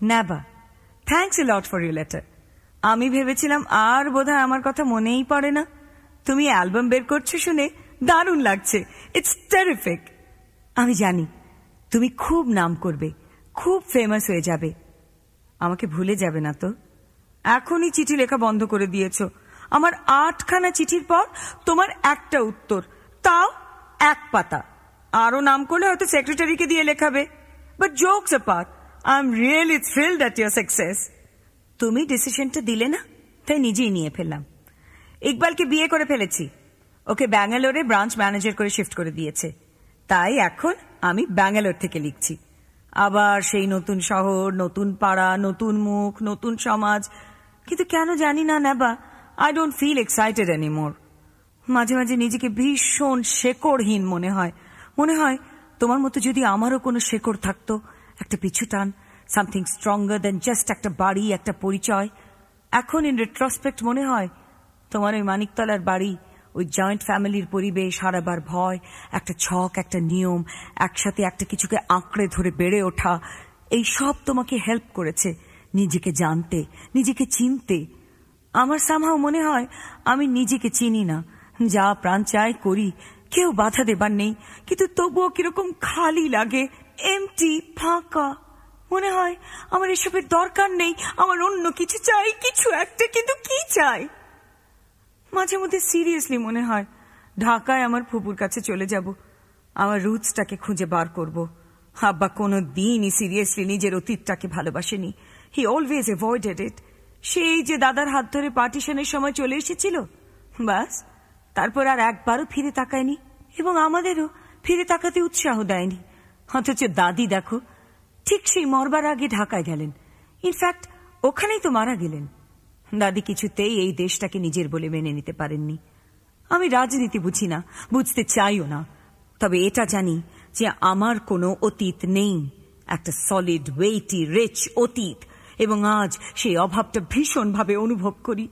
নেবা, thanks a lot for your letter. আমি ভেবেছিলাম আর বোধহয় আমার কথা মনেই পড়ে না। তুমি অ্যালবাম বের করছো শুনে দারুণ লাগছে, ইটস টেরিফিক। আমি জানি তুমি খুব নাম করবে, খুব ফেমাস হয়ে যাবে। আমাকে ভুলে যাবে না তো? এখনই চিঠি লেখা বন্ধ করে দিয়েছো। আমার 8খানা চিঠির পর তোমার একটা উত্তর, তাও 1 পাতা। আরো নাম করলে হয়তো সেক্রেটারিকে দিয়ে লেখাবে। But jokes apart, I am really thrilled at your success. তুমি ডিসিশনটা দিলে না, তাই নিজেই নিয়ে ফেললাম। ইকবালকে বিয়ে করে ফেলেছি, ওকে ব্যাঙ্গালোরে ব্রাঞ্চ ম্যানেজার করে শিফট করে দিয়েছে। তাই এখন আমি ব্যাঙ্গালোর থেকে লিখছি। আবার সেই নতুন শহর, নতুন পাড়া, নতুন মুখ, নতুন সমাজ। কিন্তু কেন জানি না নেবা, I don't feel excited anymore. মাঝে মাঝে নিজেকে ভীষণ শেকড়হীন মনে হয়। মনে হয় তোমার মতো যদি আমারও কোনো শেকড় থাকতো, একটা পিছু টান, সামথিং স্ট্রঙ্গার দেন জাস্ট একটা বাড়ি, একটা পরিচয়। এখন ইন রেট্রোস্পেক্ট মনে হয় তোমার ওই মানিকতলার বাড়ি, ওই জয়েন্ট ফ্যামিলির পরিবেশ, হারাবার ভয়, একটা ছক, একটা নিয়ম, একসাথে একটা কিছুকে আঁকড়ে ধরে বেড়ে ওঠা, এই সব তোমাকে হেল্প করেছে নিজেকে জানতে, নিজেকে চিনতে। আমার সামহাও মনে হয় আমি নিজেকে চিনি না। যা প্রাণ চায় করি, কেউ বাধা দেবার নেই, কিন্তু তবুও কিরকম খালি লাগে, এমটি, ফাঁকা। মনে হয় আমার এসবের দরকার নেই, আমার অন্য কিছু চাই, কিছু একটা। কিন্তু কি চাই? মাঝে মধ্যে সিরিয়াসলি মনে হয় ঢাকায় আমার ফুপুর কাছে চলে যাব, আমার রুটসটাকে খুঁজে বার করব। আব্বা কোনো দিনই সিরিয়াসলি নিজের অতীতটাকে ভালোবাসেনি। হি অলওয়েজ অ্যাভয়েডেড ইট। সেই যে দাদার হাত ধরে পার্টিশনের সময় চলে এসেছিল, বাস তারপর আর একবারও ফিরে তাকায়নি, এবং আমাদেরও ফিরে তাকাতে উৎসাহ দেয়নি। অথচ দাদি দেখো, ঠিক সেই মরবার আগে ঢাকায় গেলেন। ইনফ্যাক্ট ওখানেই তো মারা গেলেন। দাদি কিছুতেই এই দেশটাকে নিজের বলে মেনে নিতে পারেননি। আমি রাজনীতি বুঝি না, বুঝতে চাইও না, তবে এটা জানি যে আমার কোনো অতীত নেই, একটা সলিড, ওয়েটি, রিচ অতীত, এবং আজ সেই অভাবটা ভীষণভাবে অনুভব করি।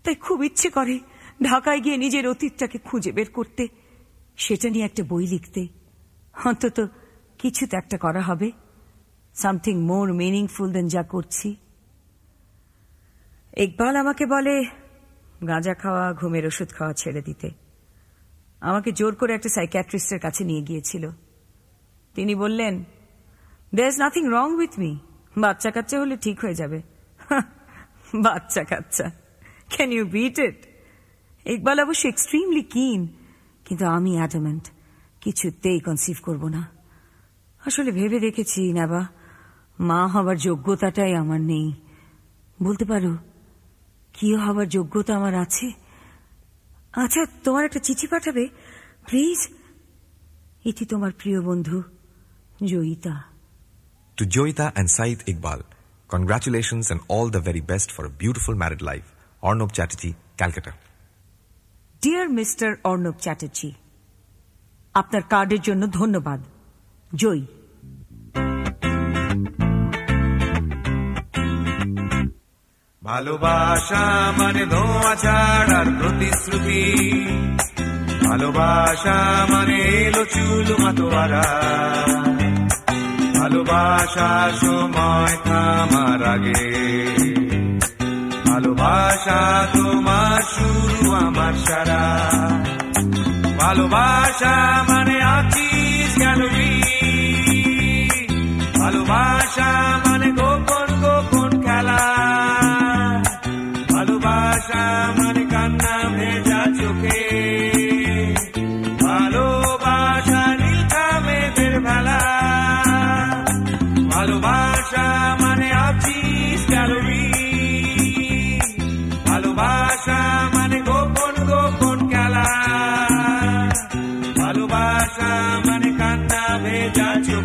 তাই খুব ইচ্ছে করে ঢাকায় গিয়ে নিজের অতীতটাকে খুঁজে বের করতে, সেটা নিয়ে একটা বই লিখতে। অন্তত কিছু তো একটা করা হবে, সামথিং মোর মিনিংফুল দেন যা করছি। ইকবাল আমাকে বলে গাঁজা খাওয়া, ঘুমের ওষুধ খাওয়া ছেড়ে দিতে। আমাকে জোর করে একটা সাইকিয়াট্রিস্টের কাছে নিয়ে গিয়েছিল। তিনি বললেন, there is nothing wrong with me, বাচ্চা কাচ্চা হলে ঠিক হয়ে যাবে। বাচ্চা কাচ্চা, can you beat it? Iqbal অবশ্য এক্সট্রিমলি কিন, কিন্তু আমি অ্যাডামেন্ট, কিছুতেই কনসিভ করব না। আসলে ভেবে দেখেছি নেবা, মা হবার যোগ্যতাটাই আমার নেই। বলতে পারো কি হবার যোগ্যতা আমার আছে? আচ্ছা, তোমার একটা চিঠি পাঠাবে প্লিজ? এটি তোমার প্রিয় বন্ধু Joyita. To Joyita and Saeed Iqbal, congratulations and all the very best for a beautiful married life. Arnab Chatterjee, Calcutta. Dear Mr. Arnab Chatterjee, আপনার কার্ডের জন্য ধন্যবাদ। জয়। ভালোবাসা মানে ধোঁয়া ছাড়ার প্রতিশ্রুতি, ভালোবাসা মানে এলো চুল মাতোয়ারা, ভালোবাসা সময় থামার আগে, ভালোবাসা তোমার শুরু আমার সারা, ভালোবাসা মানে আছিস গ্যালারি, ভালোবাসা মানে গোপন গোপন খেলা, ভালোবাসা মানে কান্না ভেজা চোখে, ভালোবাসা নীলকা মেঘের ভেলা, ভালোবাসা মানে আছিস গ্যালারি, ভালোবাসা মানে গোপন গোপন খেলা, ভালোবাসা মানে কান্না ভেজা চোখে।